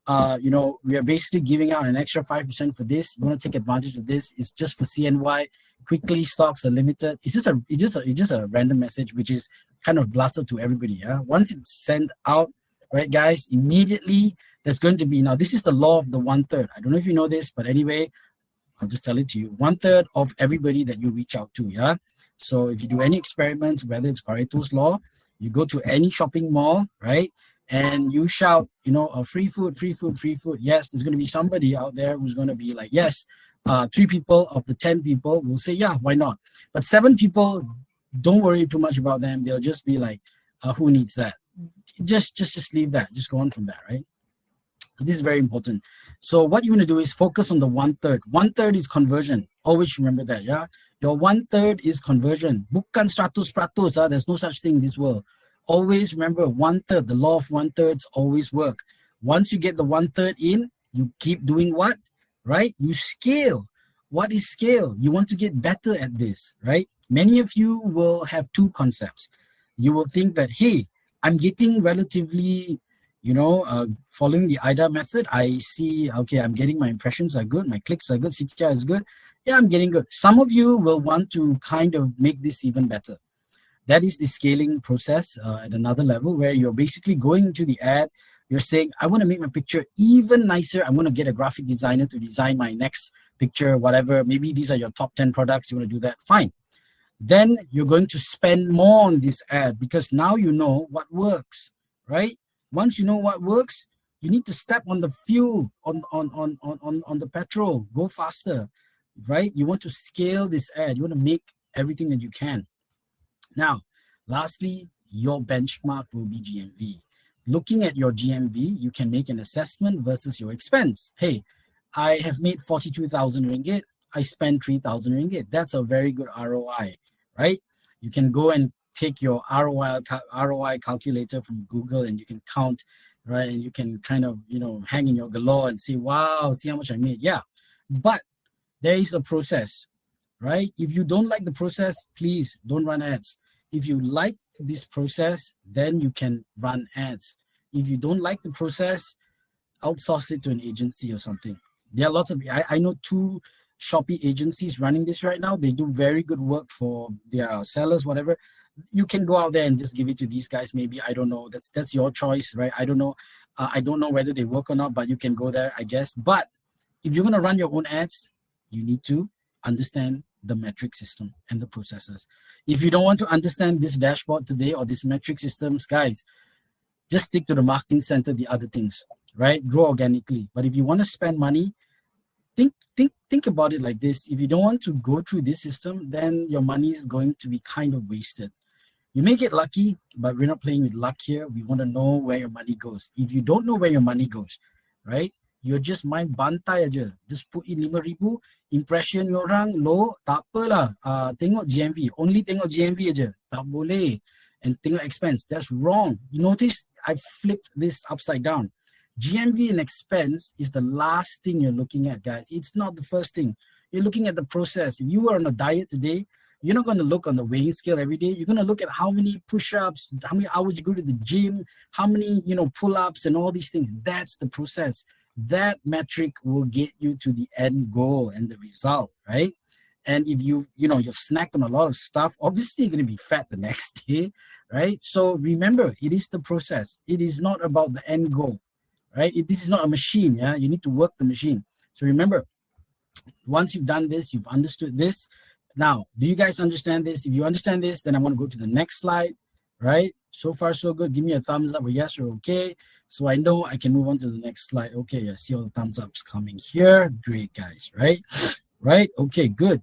we are basically giving out an extra 5% for this. You want to take advantage of this? It's just for CNY. Quickly, stocks are limited. It's just a random message, which is kind of blasted to everybody. Yeah. Once it's sent out, right, guys, immediately there's going to be, now this is the law of the 1/3. I don't know if you know this, but anyway, I'll just tell it to you. 1/3 of everybody that you reach out to. Yeah. So if you do any experiments, whether it's Pareto's law, you go to any shopping mall, right? And you shout, free food, free food, free food. Yes, there's going to be somebody out there who's going to be like, yes, 3 people of the 10 people will say, yeah, why not? But 7 people, don't worry too much about them. They'll just be like, who needs that? Just leave that. Just go on from that, right? So this is very important. So what you want to do is focus on the 1/3. 1/3 is conversion. Always remember that, yeah? Your 1/3 is conversion. Bukan 100%. There's no such thing in this world. Always remember 1/3. The law of 1/3 always work. Once you get the 1/3 in, you keep doing what? Right? You scale. What is scale? You want to get better at this, right? Many of you will have 2 concepts. You will think that, hey, I'm getting relatively, following the IDA method. I see, okay, I'm getting, my impressions are good, my clicks are good, CTR is good. Yeah, I'm getting good. Some of you will want to kind of make this even better. That is the scaling process at another level, where you're basically going into the ad. You're saying, I want to make my picture even nicer. I'm going to get a graphic designer to design my next picture, whatever. Maybe these are your top 10 products. You want to do that? Fine. Then you're going to spend more on this ad, because now you know what works, right? Once you know what works, you need to step on the fuel, on the petrol, go faster, right? You want to scale this ad. You want to make everything that you can. Now, lastly, your benchmark will be GMV. Looking at your GMV, you can make an assessment versus your expense. Hey, I have made 42,000 ringgit. I spent 3,000 ringgit. That's a very good ROI, right? You can go and take your ROI calculator from Google, and you can count, right? And you can kind of, hang in your galore and say, wow, see how much I made. Yeah, but there is a process, right? If you don't like the process, please don't run ads. If you like this process, then you can run ads. If you don't like the process, outsource it to an agency or something. There are lots of, I know 2 Shopee agencies running this right now. They do very good work for their sellers, whatever. You can go out there and just give it to these guys. Maybe, I don't know. That's your choice, right? I don't know. I don't know whether they work or not, but you can go there, I guess. But if you're going to run your own ads, you need to understand the metric system and the processes. If you don't want to understand this dashboard today or this metric systems, guys, just stick to the marketing center, the other things, right? Grow organically. But if you want to spend money, think about it like this. If you don't want to go through this system, then your money is going to be kind of wasted. You may get lucky, but we're not playing with luck here. We want to know where your money goes. If you don't know where your money goes, right, you're just main bantai aja. Just put in 5,000, impression orang low, tak apalah. Tengok GMV. Only tengok GMV aja. Tak boleh. And tengok expense. That's wrong. You notice I flipped this upside down. GMV and expense is the last thing you're looking at, guys. It's not the first thing. You're looking at the process. If you were on a diet today, you're not going to look on the weighing scale every day. You're going to look at how many push-ups, how many hours you go to the gym, how many, pull-ups and all these things. That's the process. That metric will get you to the end goal and the result, right? And if you've snacked on a lot of stuff, obviously you're going to be fat the next day, right? So remember, it is the process. It is not about the end goal, right? This is not a machine. Yeah, you need to work the machine. So remember, once you've done this, you've understood this. Now, do you guys understand this? If you understand this, then I want to go to the next slide, right? So far, so good. Give me a thumbs up or yes or okay. So I know I can move on to the next slide. Okay, I see all the thumbs ups coming here. Great, guys, right? Right? Okay, good.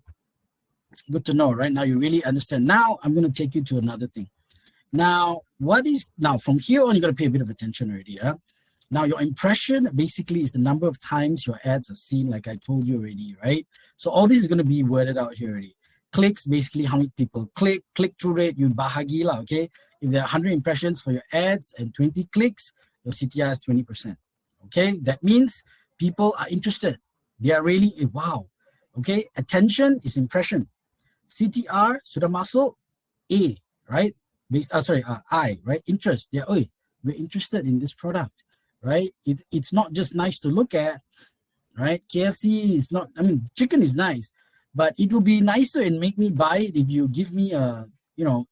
Good to know, right? Now you really understand. Now I'm going to take you to another thing. Now, from here on, you got to pay a bit of attention already, yeah? Now, your impression basically is the number of times your ads are seen, like I told you already, right? So all this is going to be worded out here already. Clicks, basically how many people click-through rate, you bahagi lah, okay? If there are 100 impressions for your ads and 20 clicks, your CTR is 20%, okay? That means people are interested. They are really, wow, okay? Attention is impression. CTR sudah masuk A, right? I, right? Interest, we're interested in this product, right? It's not just nice to look at, right? KFC is not, chicken is nice, but it will be nicer and make me buy it if you give me a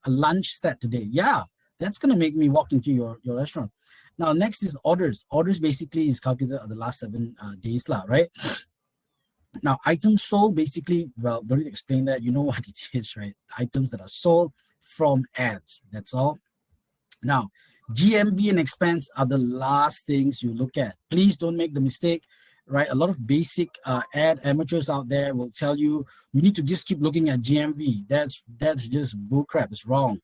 lunch set today. Yeah, that's going to make me walk into your restaurant. Now, next is orders. Orders basically is calculated the last 7 days, right? Now, items sold, basically, well, don't need to explain that. You know what it is, right? Items that are sold from ads. That's all. Now, GMV and expense are the last things you look at. Please don't make the mistake, right? A lot of basic ad amateurs out there will tell you need to just keep looking at GMV. That's just bullcrap. It's wrong.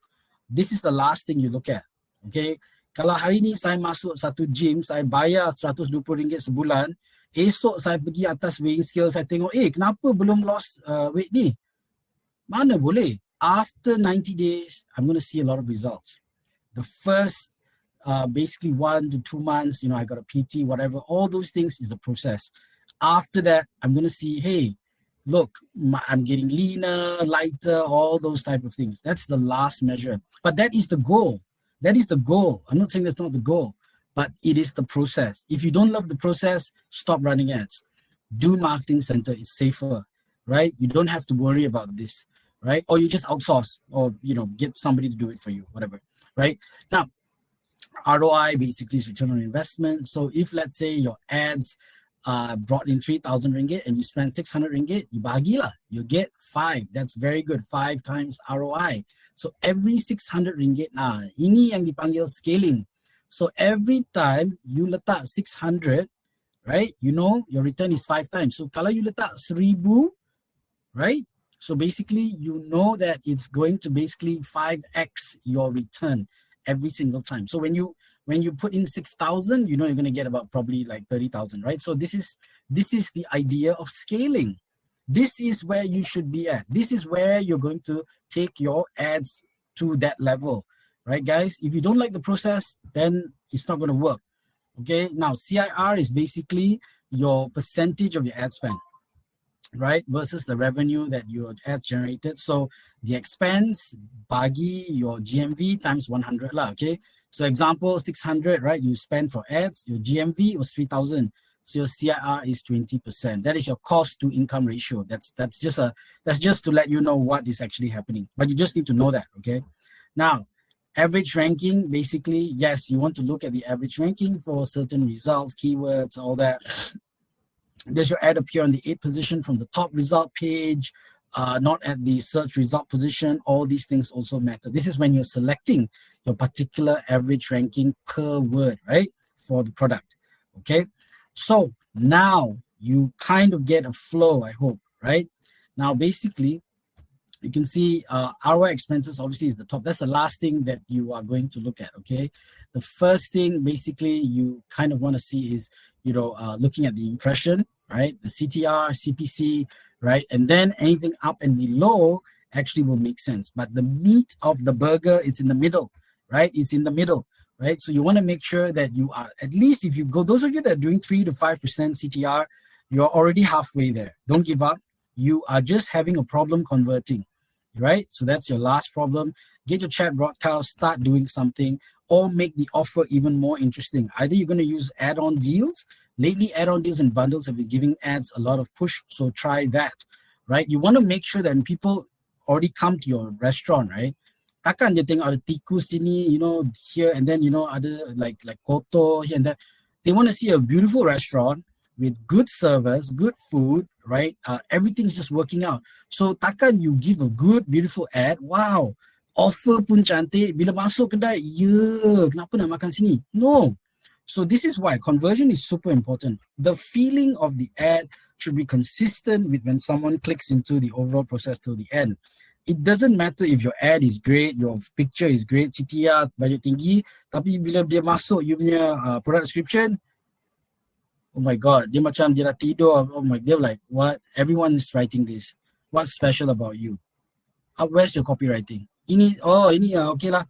This is the last thing you look at, okay? Kalau hari ni saya masuk satu gym, saya bayar RM120 sebulan, esok saya pergi atas weighing scale, saya tengok, kenapa belum lost weight ni? Mana boleh? After 90 days, I'm going to see a lot of results. The first basically 1 to 2 months, I got a PT, whatever, all those things is the process. After that, I'm going to see, hey, look, I'm getting leaner, lighter, all those type of things. That's the last measure. But that is the goal. That is the goal. I'm not saying that's not the goal, but it is the process. If you don't love the process, stop running ads. Do marketing center. It's safer, right? You don't have to worry about this, right? Or you just outsource or, get somebody to do it for you, whatever, right? Now, ROI basically is return on investment. So if, let's say, your ads brought in 3,000 ringgit and you spend 600 ringgit, you bahagi lah. You get 5. That's very good. 5 times ROI. So every 600 ringgit, ini yang dipanggil scaling. So every time you letak 600, right, your return is 5 times. So kalau you letak 1,000, right, so basically you know that it's going to basically 5x your return every single time. So when you put in 6,000, you're going to get about probably like 30,000, right? So this is the idea of scaling. This is where you should be at. This is where you're going to take your ads to that level, right, guys? If you don't like the process, then it's not going to work, okay? Now, CIR is basically your percentage of your ad spend, right, versus the revenue that your ad generated. So the expense, bagi your GMV times 100 lah, okay? So example, 600, right, you spend for ads, your GMV was 3,000. So your CIR is 20%. That is your cost to income ratio. That's just to let you know what is actually happening. But you just need to know that, okay? Now, average ranking, basically, yes, you want to look at the average ranking for certain results, keywords, all that. Does your ad appear on the 8th position from the top result page, not at the search result position? All these things also matter. This is when you're selecting your particular average ranking per word, right, for the product, okay? So now you kind of get a flow, I hope, right? Now, basically, you can see ROI expenses obviously is the top. That's the last thing that you are going to look at, okay? The first thing basically you kind of want to see is, looking at the impression, right? The CTR, CPC, right? And then anything up and below actually will make sense. But the meat of the burger is in the middle, right? It's in the middle, right? So you want to make sure that you are, at least if you go, those of you that are doing 3 to 5% CTR, you're already halfway there. Don't give up. You are just having a problem converting, right? So that's your last problem. Get your chat broadcast, start doing something, or make the offer even more interesting. Either you're going to use add-on deals. Lately, add-on deals and bundles have been giving ads a lot of push, so try that, right? You want to make sure that when people already come to your restaurant, right? Takkan dia tengok ada tikus sini, here, and then ada like kotor here and there. They want to see a beautiful restaurant with good service, good food, right? Everything's just working out. So takkan you give a good, beautiful ad, wow, offer pun cantik, bila masuk kedai, kenapa nak makan sini? No. So this is why conversion is super important. The feeling of the ad should be consistent with when someone clicks into the overall process till the end. It doesn't matter if your ad is great, your picture is great, CTR budget tinggi, tapi bila dia masuk you punya product description, oh my god, dia macam dia dah tidur. Oh my, they're like, what? Everyone is writing this. What's special about you? Where's your copywriting? Ini okay lah.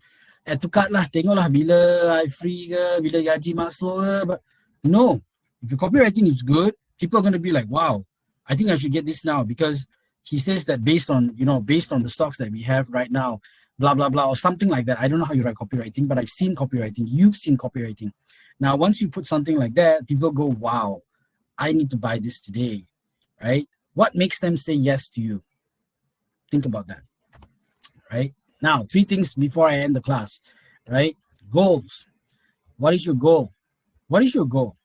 Tukar lah, tengoklah bila I free ke, bila gaji masuk ke. But no, if your copywriting is good, people are going to be like, wow, I think I should get this now, because he says that based on the stocks that we have right now, blah, blah, blah, or something like that. I don't know how you write copywriting, but I've seen copywriting. You've seen copywriting. Now, once you put something like that, people go, wow, I need to buy this today, right? What makes them say yes to you? Think about that, right? Now, 3 things before I end the class, right? Goals. What is your goal? What is your goal?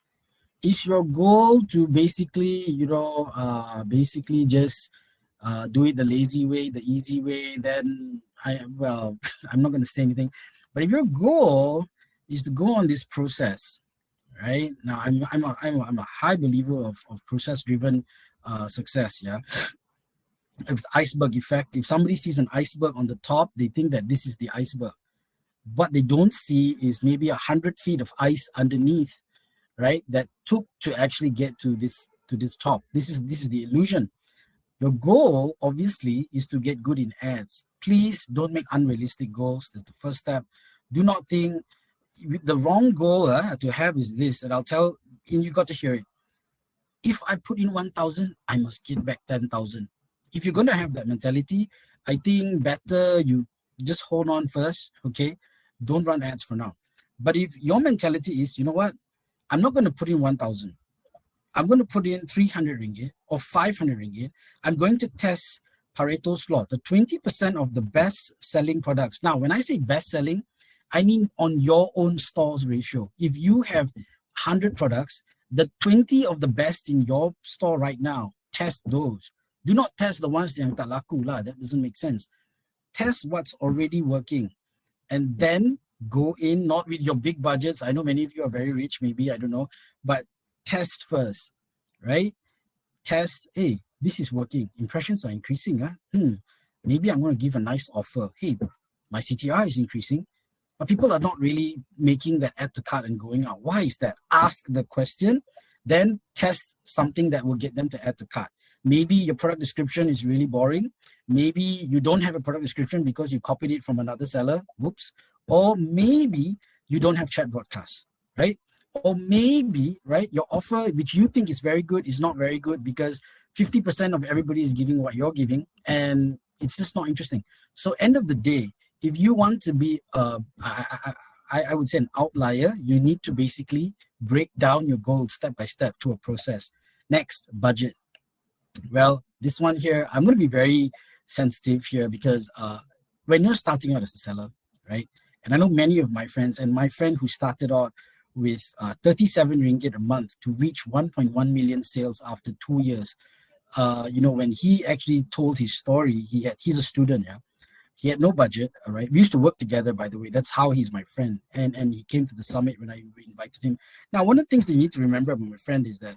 Is your goal to basically, just do it the lazy way, the easy way? Then I'm not going to say anything. But if your goal is to go on this process, right? Now, I'm a high believer of process-driven success. Yeah. If iceberg effect, if somebody sees an iceberg on the top, they think that this is the iceberg. What they don't see is maybe 100 feet of ice underneath, right? That took to actually get to this top. This is the illusion. Your goal, obviously, is to get good in ads. Please don't make unrealistic goals. That's the first step. Do not think the wrong goal to have is this, and I'll tell, and you got to hear it. If I put in 1,000, I must get back 10,000. If you're going to have that mentality, I think better you just hold on first, okay? Don't run ads for now. But if your mentality is, you know what? I'm not going to put in 1,000. I'm going to put in 300 ringgit or 500 ringgit. I'm going to test Pareto's law, the 20% of the best selling products. Now, when I say best selling, I mean on your own store's ratio. If you have 100 products, the 20 of the best in your store right now, test those. Do not test the ones yang tak laku lah. That doesn't make sense. Test what's already working, and then go in, not with your big budgets. I know many of you are very rich, maybe, I don't know, but test first, right? Test, hey, this is working. Impressions are increasing. Maybe I'm going to give a nice offer. Hey, my CTR is increasing, but people are not really making that add to cart and going out. Why is that? Ask the question, then test something that will get them to add to cart. Maybe your product description is really boring. Maybe you don't have a product description because you copied it from another seller. Whoops. Or maybe you don't have chat broadcast, right? Or maybe, right, your offer, which you think is very good, is not very good because 50% of everybody is giving what you're giving, and it's just not interesting. So end of the day, if you want to be, I would say, an outlier, you need to basically break down your goals step by step to a process. Next, budget. Well, this one here, I'm going to be very sensitive here because when you're starting out as a seller, right? And I know many of my friends, and my friend who started out with 37 ringgit a month to reach 1.1 million sales after 2 years. When he actually told his story, he's a student, yeah. He had no budget, all right. We used to work together, by the way. That's how he's my friend. And he came to the summit when I invited him. Now, one of the things that you need to remember about my friend is that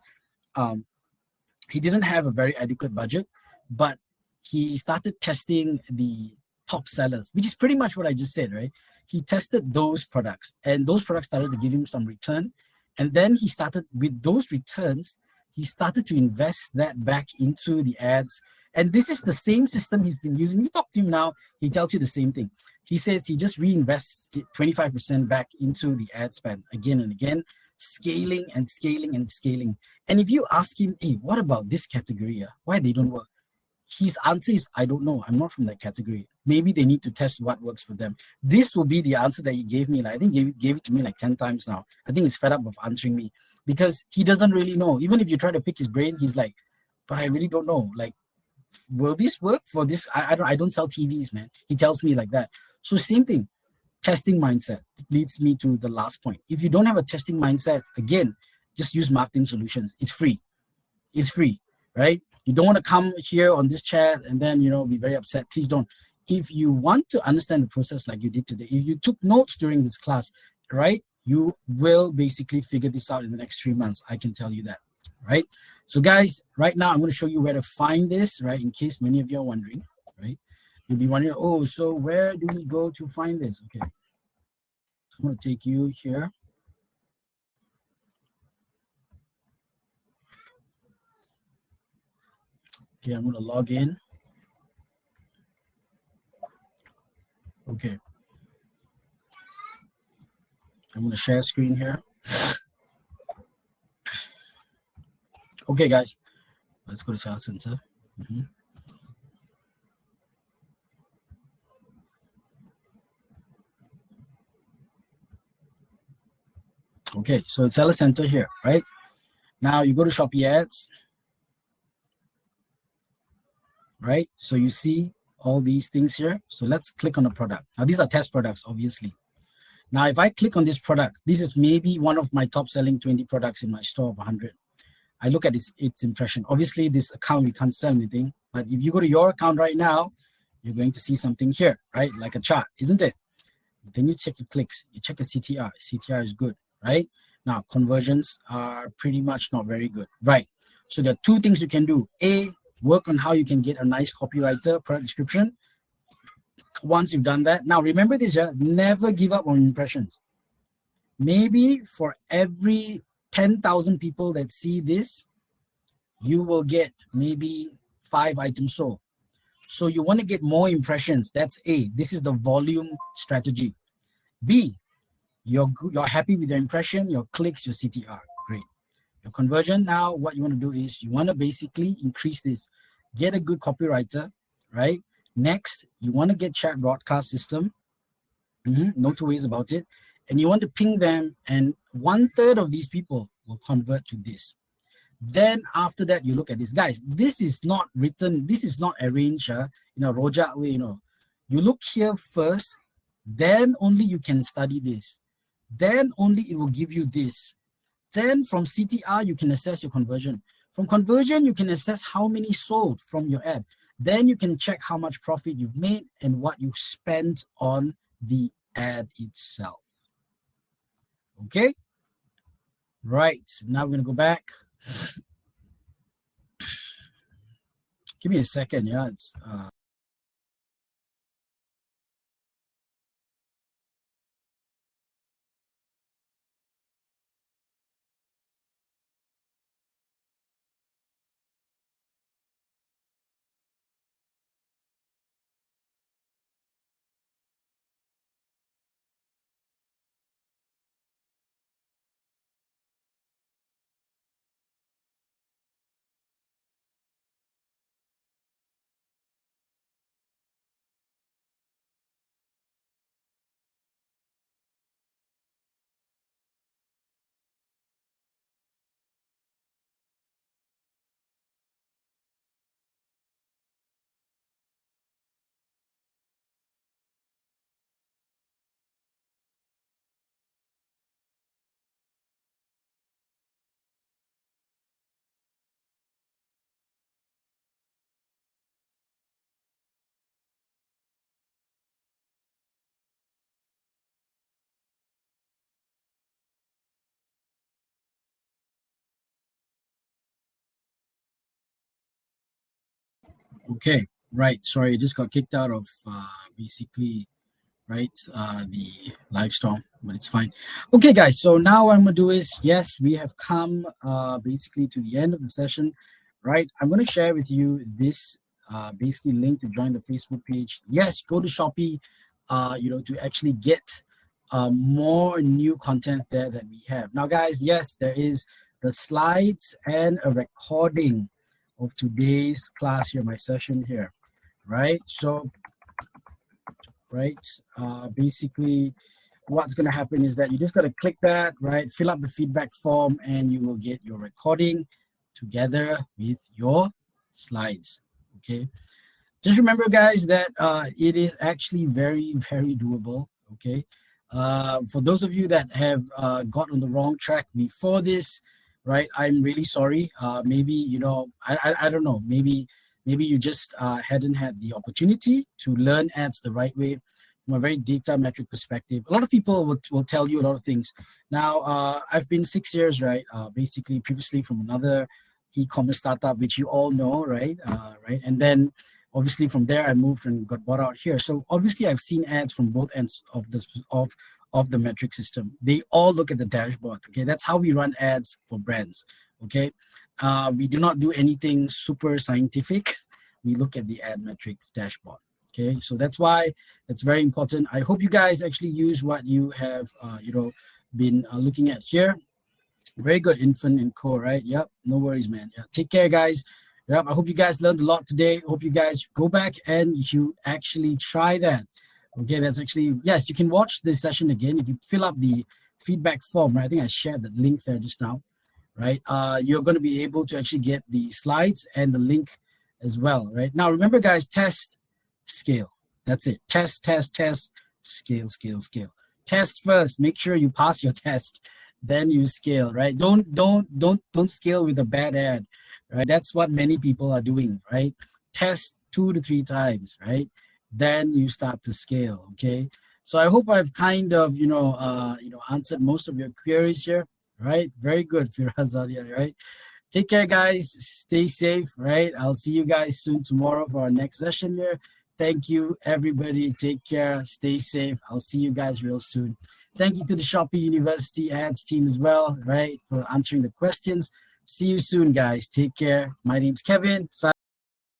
he didn't have a very adequate budget, but he started testing the top sellers, which is pretty much what I just said, right? He tested those products, and those products started to give him some return. And then he started, with those returns, he started to invest that back into the ads. And this is the same system he's been using. You talk to him now, he tells you the same thing. He says he just reinvests 25% back into the ad spend again and again, scaling and scaling and scaling. And if you ask him, hey, what about this category? Why they don't work? His answer is, I don't know. I'm not from that category. Maybe they need to test what works for them. This will be the answer that he gave me. I think he gave it to me like 10 times now. I think he's fed up of answering me because he doesn't really know. Even if you try to pick his brain, he's like, but I really don't know. Like, will this work for this? I don't sell TVs, man. He tells me like that. So same thing, testing mindset leads me to the last point. If you don't have a testing mindset, again, just use marketing solutions. It's free. It's free, right? You don't want to come here on this chat and then be very upset. Please don't. If you want to understand the process like you did today, if you took notes during this class, right, you will basically figure this out in the next 3 months. I can tell you that, right? So guys, right now I'm going to show you where to find this, right? In case many of you are wondering, right? You'll be wondering, oh, so where do we go to find this? Okay, so I'm going to take you here. Okay, I'm going to log in. Okay, I'm going to share screen here. Okay, guys, let's go to Sales Center. Okay, so it's Seller Center here, right? Now you go to Shopee ads, right? So you see all these things here. So let's click on a product. Now these are test products, obviously. Now if I click on this product, this is maybe one of my top selling 20 products in my store of 100. I look at its impression. Obviously this account, we can't sell anything, but if you go to your account right now, you're going to see something here, right? Like a chart, isn't it? Then you check your clicks, you check the CTR. CTR is good, right? Now, conversions are pretty much not very good, right? So there are two things you can do. A, work on how you can get a nice copywriter product description. Once you've done that, now remember this, yeah, never give up on impressions. Maybe for every 10,000 people that see this, you will get maybe 5 items sold. So you want to get more impressions. That's A. This is the volume strategy. B, you're happy with your impression, your clicks, your CTR. Great. Your conversion, now what you want to do is you want to basically increase this. Get a good copywriter, right? Next, you want to get chat broadcast system. No two ways about it. And you want to ping them, and 1/3 of these people will convert to this. Then after that, you look at this. Guys, this is not written, this is not arranged, Rojak way, You look here first, then only you can study this. Then only it will give you this. Then from CTR, you can assess your conversion. From conversion, you can assess how many sold from your ad. Then you can check how much profit you've made and what you spent on the ad itself. Okay? Right, now we're gonna go back. Give me a second, yeah, it's okay, right. Sorry, I just got kicked out of basically, right, the live storm, but it's fine. Okay, guys, so now what I'm gonna do is, yes, we have come basically to the end of the session, right? I'm gonna share with you this basically link to join the Facebook page. Yes, go to Shopee, to actually get more new content there that we have. Now, guys, yes, there is the slides and a recording of today's class here, my session here, right? So, right, basically what's going to happen is that you just got to click that, right, fill up the feedback form, and you will get your recording together with your slides. Okay, just remember, guys, that it is actually very, very doable. Okay, for those of you that have got on the wrong track before this, right? I'm really sorry. Maybe I don't know. Maybe you just hadn't had the opportunity to learn ads the right way from a very data metric perspective. A lot of people will tell you a lot of things. Now, I've been 6 years, right? Basically, previously from another e-commerce startup, which you all know, right? Right, and then obviously from there I moved and got bought out here. So obviously I've seen ads from both ends of this of the metric system. They all look at the dashboard. Okay, that's how we run ads for brands. Okay, we do not do anything super scientific. We look at the ad metrics dashboard. Okay, so that's why it's very important. I hope you guys actually use what you have been looking at here. Very good, Infant and Co, right? Yep, no worries, man. Yeah, take care, guys. Yep, I hope you guys learned a lot today. Hope you guys go back and you actually try that. Okay, that's actually, yes, you can watch this session again if you fill up the feedback form, right? I think I shared the link there just now, right? You're going to be able to actually get the slides and the link as well, right? Now, remember, guys, test, scale. That's it. Test, scale, scale, scale. Test first. Make sure you pass your test, then you scale, right? Don't scale with a bad ad, right? That's what many people are doing, right? Test 2 to 3 times, right? Then you start to scale. Okay, so I hope I've kind of answered most of your queries here, right? Very good, Firazadia, right? Take care, guys. Stay safe, right? I'll see you guys soon tomorrow for our next session here. Thank you, everybody. Take care. Stay safe. I'll see you guys real soon. Thank you to the Shopee University ads team as well, right, for answering the questions. See you soon, guys. Take care. My name's Kevin.